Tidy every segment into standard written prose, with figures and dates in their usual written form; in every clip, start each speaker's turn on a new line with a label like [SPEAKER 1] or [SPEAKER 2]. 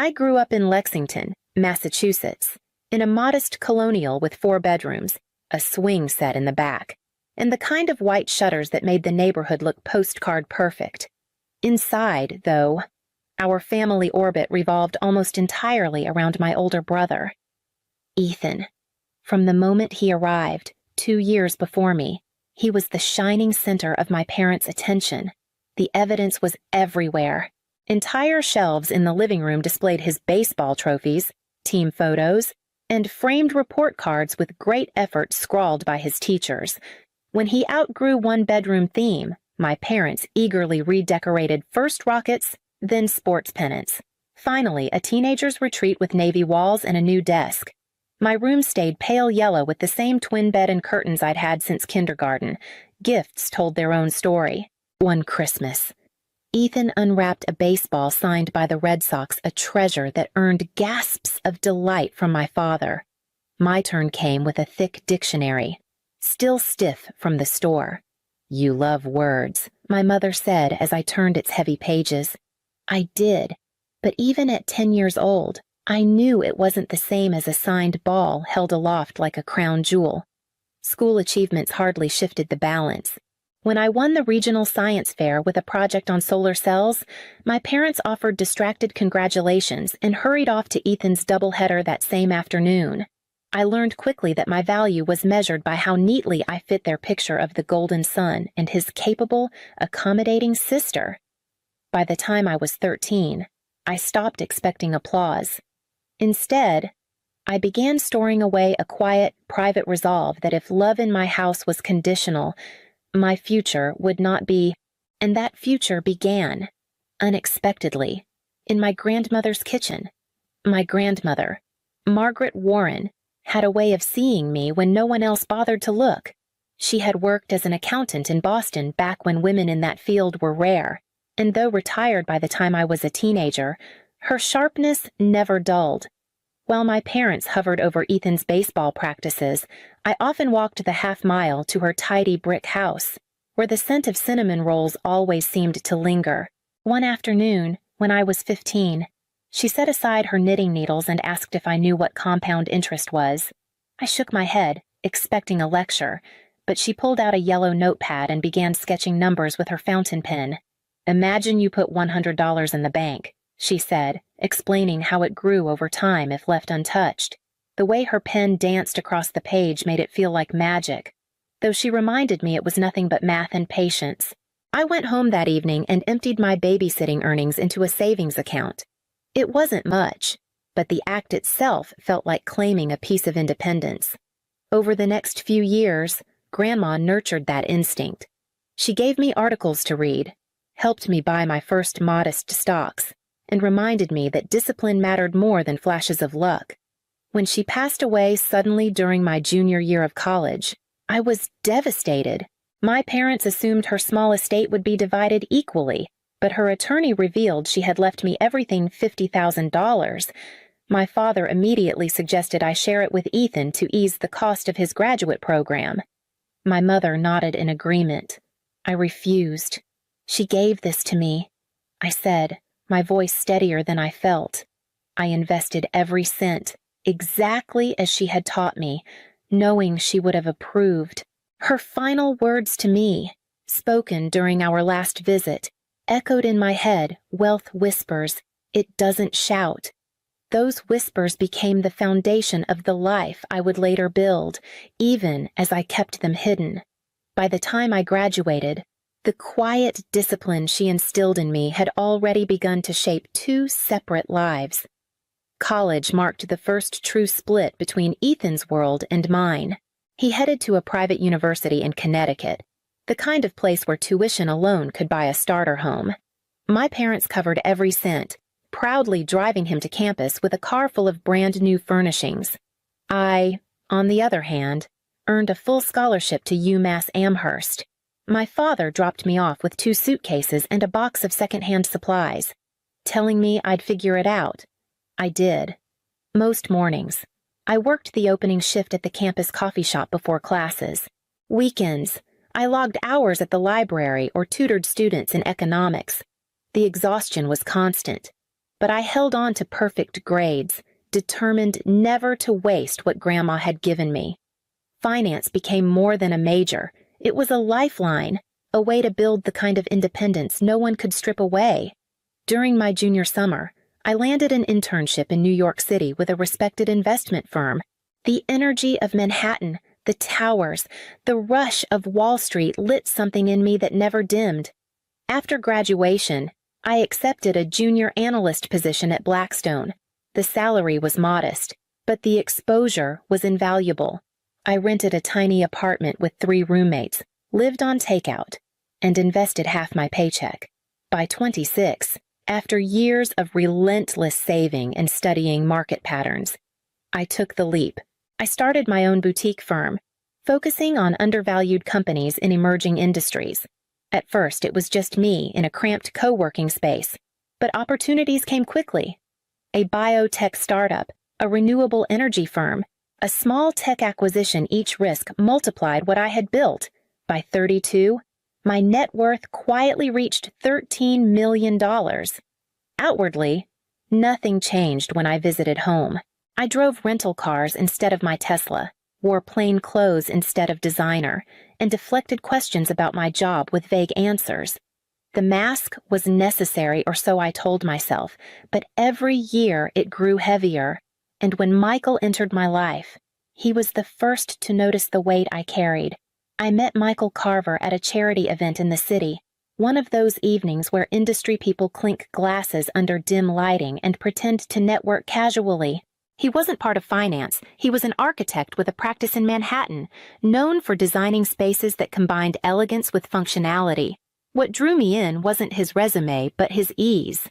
[SPEAKER 1] I grew up in Lexington, Massachusetts, in a modest colonial with 4 bedrooms, a swing set in the back, and the kind of white shutters that made the neighborhood look postcard perfect. Inside, though, our family orbit revolved almost entirely around my older brother, Ethan. From the moment he arrived, 2 years before me, he was the shining center of my parents' attention. The evidence was everywhere. Entire shelves in the living room displayed his baseball trophies, team photos, and framed report cards with great effort scrawled by his teachers. When he outgrew one-bedroom theme, my parents eagerly redecorated first rockets, then sports pennants. Finally, a teenager's retreat with navy walls and a new desk. My room stayed pale yellow with the same twin bed and curtains I'd had since kindergarten. Gifts told their own story. One Christmas, Ethan unwrapped a baseball signed by the Red Sox, a treasure that earned gasps of delight from my father. My turn came with a thick dictionary, still stiff from the store. "You love words," my mother said as I turned its heavy pages. I did, but even at 10 years old, I knew it wasn't the same as a signed ball held aloft like a crown jewel. School achievements hardly shifted the balance. When I won the regional science fair with a project on solar cells, my parents offered distracted congratulations and hurried off to Ethan's doubleheader that same afternoon. I learned quickly that my value was measured by how neatly I fit their picture of the golden sun and his capable, accommodating sister. By the time I was 13, I stopped expecting applause. Instead, I began storing away a quiet, private resolve that if love in my house was conditional, my future would not be, and that future began, unexpectedly, in my grandmother's kitchen. My grandmother, Margaret Warren, had a way of seeing me when no one else bothered to look. She had worked as an accountant in Boston back when women in that field were rare, and though retired by the time I was a teenager, her sharpness never dulled. While my parents hovered over Ethan's baseball practices, I often walked the half-mile to her tidy brick house, where the scent of cinnamon rolls always seemed to linger. One afternoon, when I was 15, she set aside her knitting needles and asked if I knew what compound interest was. I shook my head, expecting a lecture, but she pulled out a yellow notepad and began sketching numbers with her fountain pen. "Imagine you put $100 in the bank," she said, explaining how it grew over time if left untouched. The way her pen danced across the page made it feel like magic, though she reminded me it was nothing but math and patience. I went home that evening and emptied my babysitting earnings into a savings account. It wasn't much, but the act itself felt like claiming a piece of independence. Over the next few years, Grandma nurtured that instinct. She gave me articles to read, helped me buy my first modest stocks, and reminded me that discipline mattered more than flashes of luck. When she passed away suddenly during my junior year of college, I was devastated. My parents assumed her small estate would be divided equally, but her attorney revealed she had left me everything $50,000. My father immediately suggested I share it with Ethan to ease the cost of his graduate program. My mother nodded in agreement. I refused. "She gave this to me," I said, my voice steadier than I felt. I invested every cent, exactly as she had taught me, knowing she would have approved. Her final words to me, spoken during our last visit, echoed in my head, wealth whispers, "It doesn't shout." Those whispers became the foundation of the life I would later build, even as I kept them hidden. By the time I graduated, the quiet discipline she instilled in me had already begun to shape 2 separate lives. College marked the first true split between Ethan's world and mine. He headed to a private university in Connecticut, the kind of place where tuition alone could buy a starter home. My parents covered every cent, proudly driving him to campus with a car full of brand-new furnishings. I, on the other hand, earned a full scholarship to UMass Amherst. My father dropped me off with 2 suitcases and a box of second-hand supplies, telling me I'd figure it out. I did. Most mornings, I worked the opening shift at the campus coffee shop before classes. Weekends, I logged hours at the library or tutored students in economics. The exhaustion was constant. but I held on to perfect grades, determined never to waste what Grandma had given me. Finance became more than a major. It was a lifeline, a way to build the kind of independence no one could strip away. During my junior summer, I landed an internship in New York City with a respected investment firm. The energy of Manhattan, the towers, the rush of Wall Street lit something in me that never dimmed. After graduation, I accepted a junior analyst position at Blackstone. The salary was modest, but the exposure was invaluable. I rented a tiny apartment with 3 roommates, lived on takeout, and invested half my paycheck. By 26, after years of relentless saving and studying market patterns, I took the leap. I started my own boutique firm, focusing on undervalued companies in emerging industries. At first, it was just me in a cramped co-working space, but opportunities came quickly. A biotech startup, a renewable energy firm, a small tech acquisition, each risk multiplied what I had built. By 32, my net worth quietly reached $13 million. Outwardly, nothing changed when I visited home. I drove rental cars instead of my Tesla, wore plain clothes instead of designer, and deflected questions about my job with vague answers. The mask was necessary, or so I told myself, but every year it grew heavier, and when Michael entered my life, he was the first to notice the weight I carried. I met Michael Carver at a charity event in the city, one of those evenings where industry people clink glasses under dim lighting and pretend to network casually. He wasn't part of finance. He was an architect with a practice in Manhattan, known for designing spaces that combined elegance with functionality. What drew me in wasn't his resume, but his ease.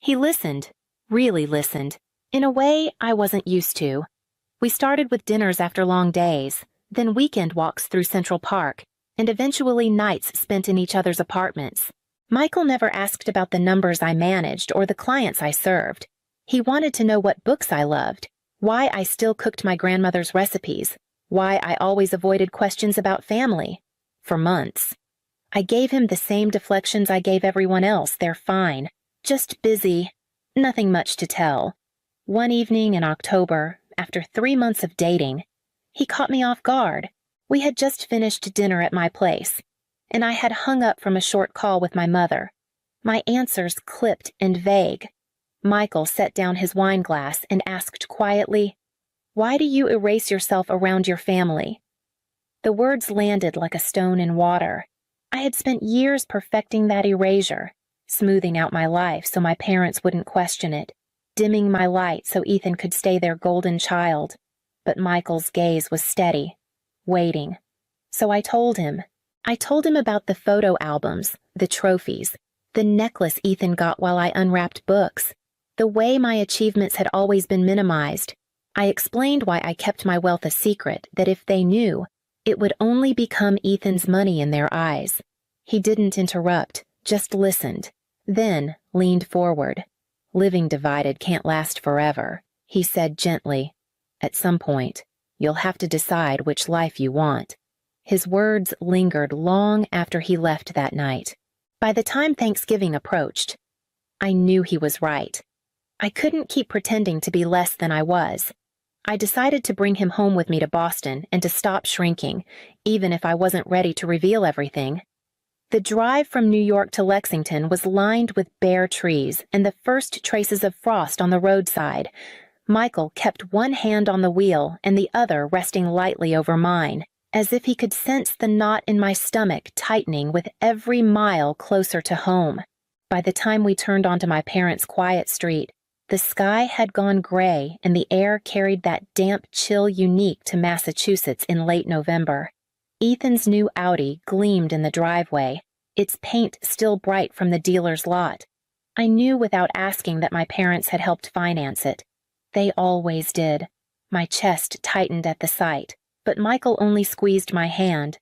[SPEAKER 1] He listened, really listened, in a way I wasn't used to. We started with dinners after long days, then weekend walks through Central Park, and eventually nights spent in each other's apartments. Michael never asked about the numbers I managed or the clients I served. He wanted to know what books I loved, why I still cooked my grandmother's recipes, why I always avoided questions about family. For months, I gave him the same deflections I gave everyone else. They're fine, just busy, nothing much to tell. One evening in October, after 3 months of dating, he caught me off guard. We had just finished dinner at my place, and I had hung up from a short call with my mother. My answers clipped and vague. Michael set down his wine glass and asked quietly, "Why do you erase yourself around your family?" The words landed like a stone in water. I had spent years perfecting that erasure, smoothing out my life so my parents wouldn't question it, dimming my light so Ethan could stay their golden child. But Michael's gaze was steady, waiting. So I told him. I told him about the photo albums, the trophies, the necklace Ethan got while I unwrapped books, the way my achievements had always been minimized. I explained why I kept my wealth a secret, that if they knew, it would only become Ethan's money in their eyes. He didn't interrupt, just listened, then leaned forward. "Living divided can't last forever," he said gently. "At some point, you'll have to decide which life you want." His words lingered long after he left that night. By the time Thanksgiving approached, I knew he was right. I couldn't keep pretending to be less than I was. I decided to bring him home with me to Boston and to stop shrinking, even if I wasn't ready to reveal everything. The drive from New York to Lexington was lined with bare trees and the first traces of frost on the roadside. Michael kept one hand on the wheel and the other resting lightly over mine, as if he could sense the knot in my stomach tightening with every mile closer to home. By the time we turned onto my parents' quiet street, the sky had gone gray and the air carried that damp chill unique to Massachusetts in late November. Ethan's new Audi gleamed in the driveway, its paint still bright from the dealer's lot. I knew without asking that my parents had helped finance it. They always did. My chest tightened at the sight, but Michael only squeezed my hand.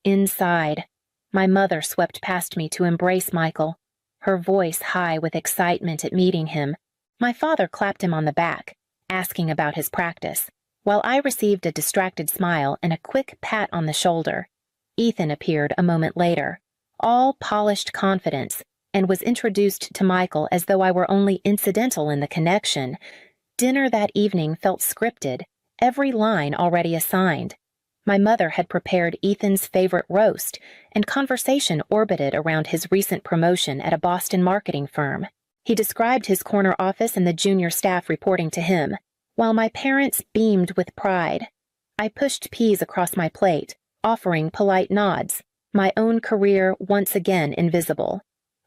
[SPEAKER 1] Inside, my mother swept past me to embrace Michael, her voice high with excitement at meeting him. My father clapped him on the back, asking about his practice, while I received a distracted smile and a quick pat on the shoulder. Ethan appeared a moment later, all polished confidence, and was introduced to Michael as though I were only incidental in the connection. Dinner that evening felt scripted, every line already assigned. My mother had prepared Ethan's favorite roast, and conversation orbited around his recent promotion at a Boston marketing firm. He described his corner office and the junior staff reporting to him, while my parents beamed with pride. I pushed peas across my plate, offering polite nods, my own career once again invisible.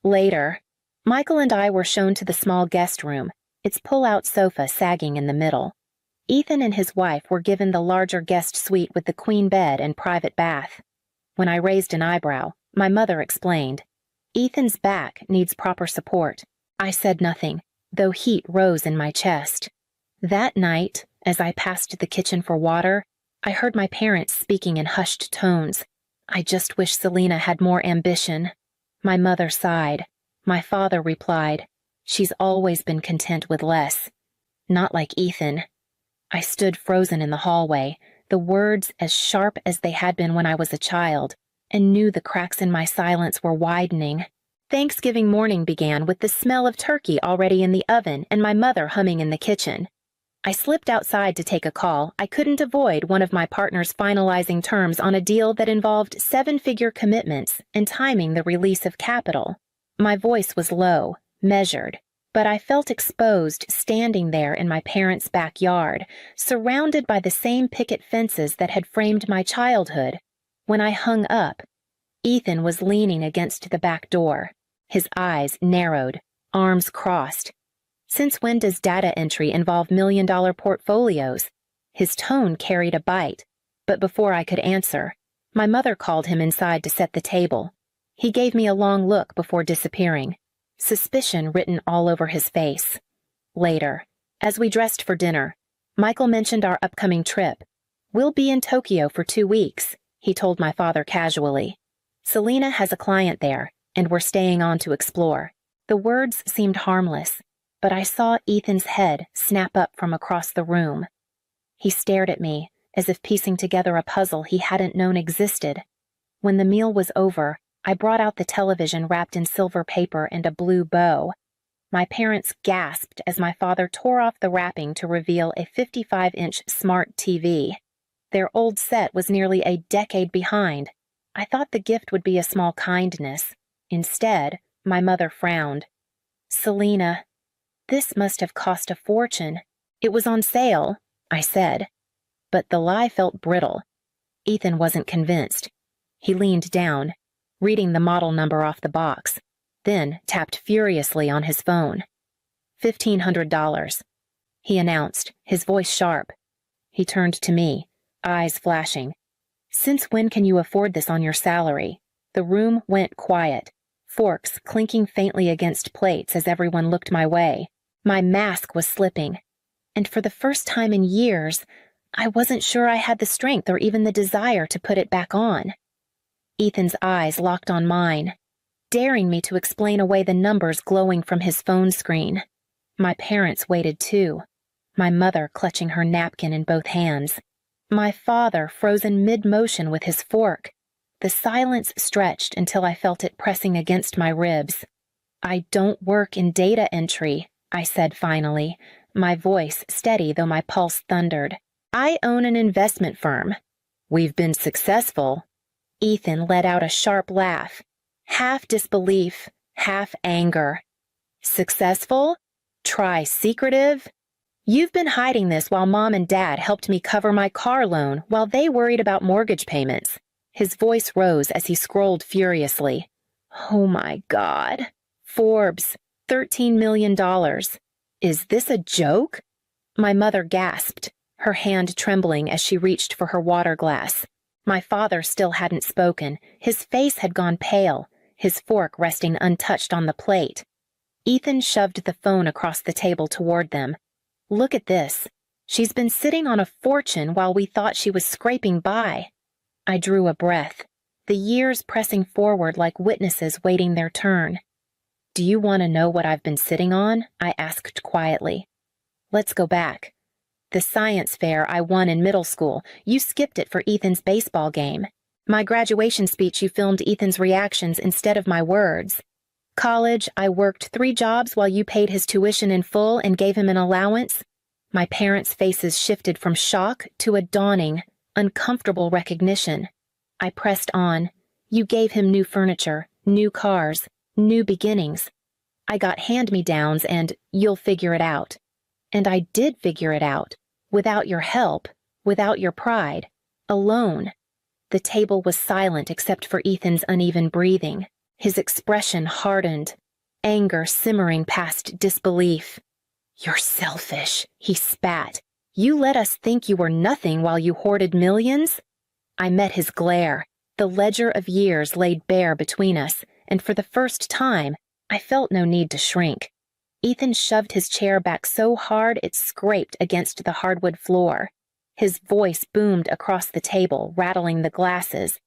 [SPEAKER 1] Later, Michael and I were shown to the small guest room, its pull-out sofa sagging in the middle. Ethan and his wife were given the larger guest suite with the queen bed and private bath. When I raised an eyebrow, my mother explained, "Ethan's back needs proper support." I said nothing, though heat rose in my chest. That night, as I passed the kitchen for water, I heard my parents speaking in hushed tones. "I just wish Selena had more ambition." My mother sighed. My father replied, "She's always been content with less. Not like Ethan." I stood frozen in the hallway, the words as sharp as they had been when I was a child, and knew the cracks in my silence were widening. Thanksgiving morning began with the smell of turkey already in the oven and my mother humming in the kitchen. I slipped outside to take a call. I couldn't avoid one of my partners finalizing terms on a deal that involved 7-figure commitments and timing the release of capital. My voice was low, measured, but I felt exposed standing there in my parents' backyard, surrounded by the same picket fences that had framed my childhood. When I hung up, Ethan was leaning against the back door, his eyes narrowed, arms crossed. "Since when does data entry involve million-dollar portfolios?" His tone carried a bite, but before I could answer, my mother called him inside to set the table. He gave me a long look before disappearing, suspicion written all over his face. Later, as we dressed for dinner, Michael mentioned our upcoming trip. "We'll be in Tokyo for 2 weeks," he told my father casually. "Selena has a client there, and we're staying on to explore." The words seemed harmless, but I saw Ethan's head snap up from across the room. He stared at me, as if piecing together a puzzle he hadn't known existed. When the meal was over, I brought out the television wrapped in silver paper and a blue bow. My parents gasped as my father tore off the wrapping to reveal a 55-inch smart TV. Their old set was nearly a decade behind. I thought the gift would be a small kindness. Instead, my mother frowned. "Selena, this must have cost a fortune." "It was on sale," I said. But the lie felt brittle. Ethan wasn't convinced. He leaned down, reading the model number off the box, then tapped furiously on his phone. $1,500, he announced, his voice sharp. He turned to me, eyes flashing. "Since when can you afford this on your salary?" The room went quiet, forks clinking faintly against plates as everyone looked my way. My mask was slipping, and for the first time in years, I wasn't sure I had the strength or even the desire to put it back on. Ethan's eyes locked on mine, daring me to explain away the numbers glowing from his phone screen. My parents waited too, my mother clutching her napkin in both hands, my father frozen mid-motion with his fork. The silence stretched until I felt it pressing against my ribs. "I don't work in data entry," I said finally, my voice steady though my pulse thundered. "I own an investment firm." "We've been successful." Ethan let out a sharp laugh, half disbelief, half anger. "Successful? Try secretive? You've been hiding this while Mom and Dad helped me cover my car loan while they worried about mortgage payments." His voice rose as he scrolled furiously. "Oh my God. Forbes, $13 million. Is this a joke?" My mother gasped, her hand trembling as she reached for her water glass. My father still hadn't spoken. His face had gone pale, his fork resting untouched on the plate. Ethan shoved the phone across the table toward them. "Look at this. She's been sitting on a fortune while we thought she was scraping by." I drew a breath, the years pressing forward like witnesses waiting their turn. "Do you want to know what I've been sitting on?" I asked quietly. "Let's go back. The science fair I won in middle school, you skipped it for Ethan's baseball game. My graduation speech, you filmed Ethan's reactions instead of my words." College, I worked 3 jobs while you paid his tuition in full and gave him an allowance. My parents' faces shifted from shock to a dawning, uncomfortable recognition. I pressed on. You gave him new furniture, new cars, new beginnings. I got hand-me-downs and you'll figure it out. And I did figure it out. Without your help, without your pride, alone. The table was silent except for Ethan's uneven breathing. His expression hardened, anger simmering past disbelief. You're selfish, he spat. You let us think you were nothing while you hoarded millions? I met his glare, the ledger of years laid bare between us, and for the first time, I felt no need to shrink. Ethan shoved his chair back so hard it scraped against the hardwood floor. His voice boomed across the table, rattling the glasses.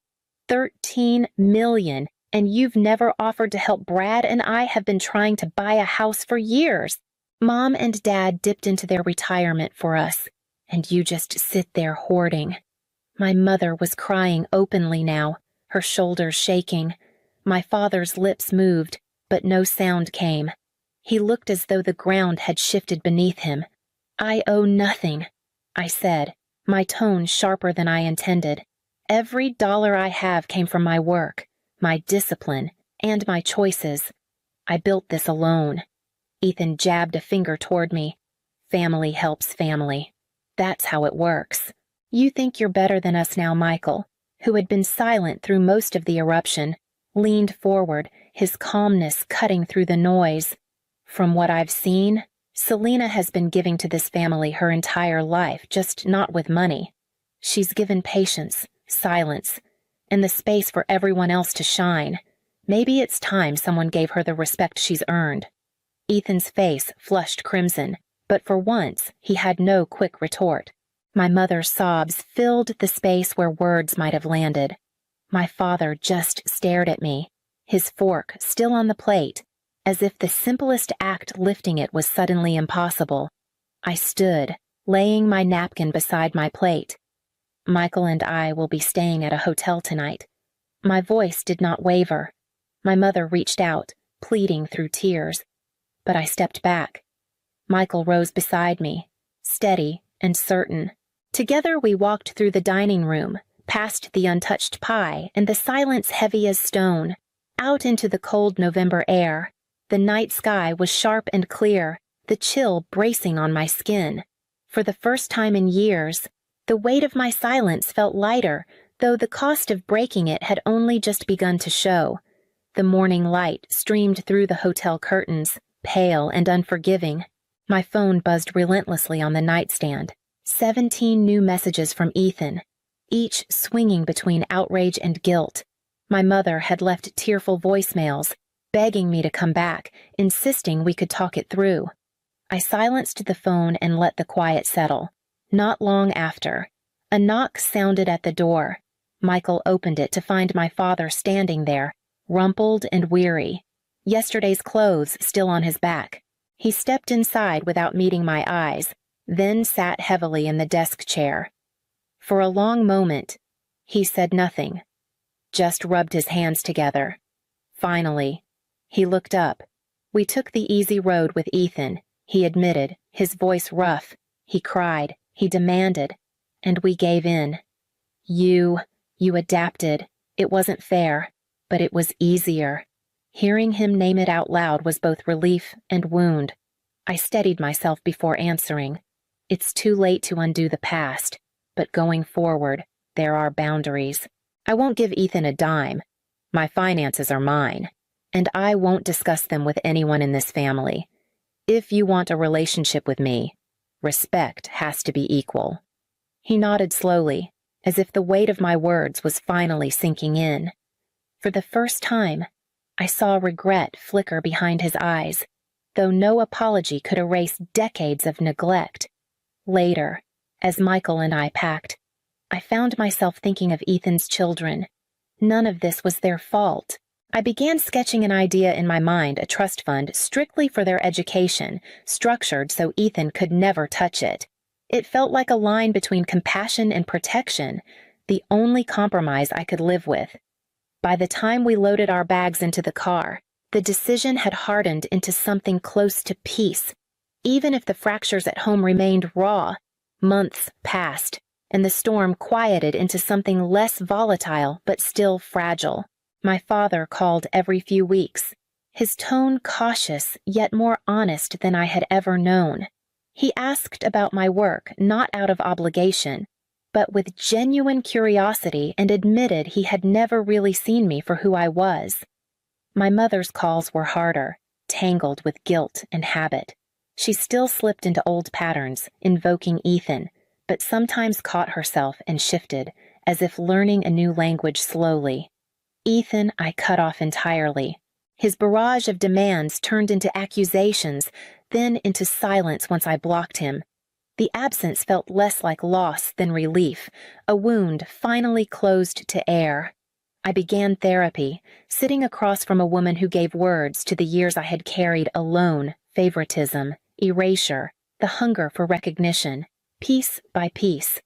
[SPEAKER 1] 13 million, and you've never offered to help Brad and I have been trying to buy a house for years. Mom and Dad dipped into their retirement for us, and you just sit there hoarding. My mother was crying openly now, her shoulders shaking. My father's lips moved, but no sound came. He looked as though the ground had shifted beneath him. I owe nothing, I said, my tone sharper than I intended. Every dollar I have came from my work, my discipline, and my choices. I built this alone. Ethan jabbed a finger toward me. Family helps family. That's how it works. You think you're better than us now, Michael, who had been silent through most of the eruption, leaned forward, his calmness cutting through the noise. From what I've seen, Selena has been giving to this family her entire life, just not with money. She's given patience, silence, and the space for everyone else to shine. Maybe it's time someone gave her the respect she's earned. Ethan's face flushed crimson, but for once he had no quick retort. My mother's sobs filled the space where words might have landed. My father just stared at me, his fork still on the plate, as if the simplest act lifting it was suddenly impossible. I stood, laying my napkin beside my plate. Michael and I will be staying at a hotel tonight. My voice did not waver. My mother reached out, pleading through tears. But I stepped back. Michael rose beside me, steady and certain. Together we walked through the dining room, past the untouched pie and the silence heavy as stone, out into the cold November air. The night sky was sharp and clear, the chill bracing on my skin. For the first time in years, the weight of my silence felt lighter, though the cost of breaking it had only just begun to show. The morning light streamed through the hotel curtains, pale and unforgiving. My phone buzzed relentlessly on the nightstand. 17 new messages from Ethan, each swinging between outrage and guilt. My mother had left tearful voicemails, begging me to come back, insisting we could talk it through. I silenced the phone and let the quiet settle. Not long after, a knock sounded at the door. Michael opened it to find my father standing there, rumpled and weary, yesterday's clothes still on his back. He stepped inside without meeting my eyes, then sat heavily in the desk chair. For a long moment, he said nothing, just rubbed his hands together. Finally, he looked up. We took the easy road with Ethan, he admitted, his voice rough. He cried, he demanded, and we gave in. You adapted. It wasn't fair, but it was easier. Hearing him name it out loud was both relief and wound. I steadied myself before answering. It's too late to undo the past, but going forward, there are boundaries. I won't give Ethan a dime. My finances are mine, and I won't discuss them with anyone in this family. If you want a relationship with me, respect has to be equal. He nodded slowly, as if the weight of my words was finally sinking in. For the first time, I saw regret flicker behind his eyes, though no apology could erase decades of neglect. Later, as Michael and I packed, I found myself thinking of Ethan's children. None of this was their fault. I began sketching an idea in my mind, a trust fund strictly for their education, structured so Ethan could never touch it. It felt like a line between compassion and protection, the only compromise I could live with. By the time we loaded our bags into the car, The decision had hardened into something close to peace. Even if the fractures at home remained raw, months passed, and the storm quieted into something less volatile but still fragile. My father called every few weeks, his tone cautious yet more honest than I had ever known. He asked about my work not out of obligation, but with genuine curiosity, and admitted he had never really seen me for who I was. My mother's calls were harder, tangled with guilt and habit. She still slipped into old patterns, invoking Ethan, but sometimes caught herself and shifted, as if learning a new language slowly. Ethan I cut off entirely. His barrage of demands turned into accusations, then into silence once I blocked him. The absence felt less like loss than relief, a wound finally closed to air. I began therapy, sitting across from a woman who gave words to the years I had carried alone: favoritism, erasure, the hunger for recognition. Piece by piece,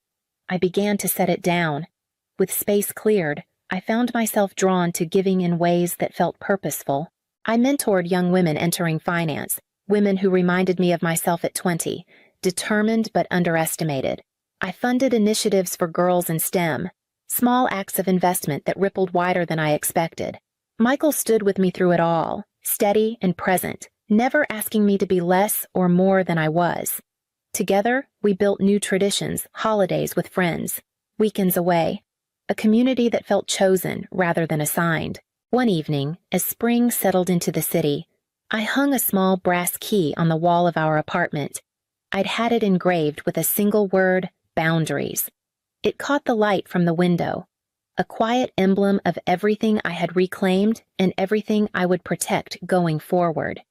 [SPEAKER 1] I began to set it down. With space cleared, I found myself drawn to giving in ways that felt purposeful. I mentored young women entering finance, women who reminded me of myself at 20, determined but underestimated. I funded initiatives for girls in STEM, small acts of investment that rippled wider than I expected. Michael stood with me through it all, steady and present, never asking me to be less or more than I was. Together, we built new traditions, holidays with friends, weekends away, a community that felt chosen rather than assigned. One evening, as spring settled into the city, I hung a small brass key on the wall of our apartment. I'd had it engraved with a single word: boundaries. It caught the light from the window, a quiet emblem of everything I had reclaimed and everything I would protect going forward.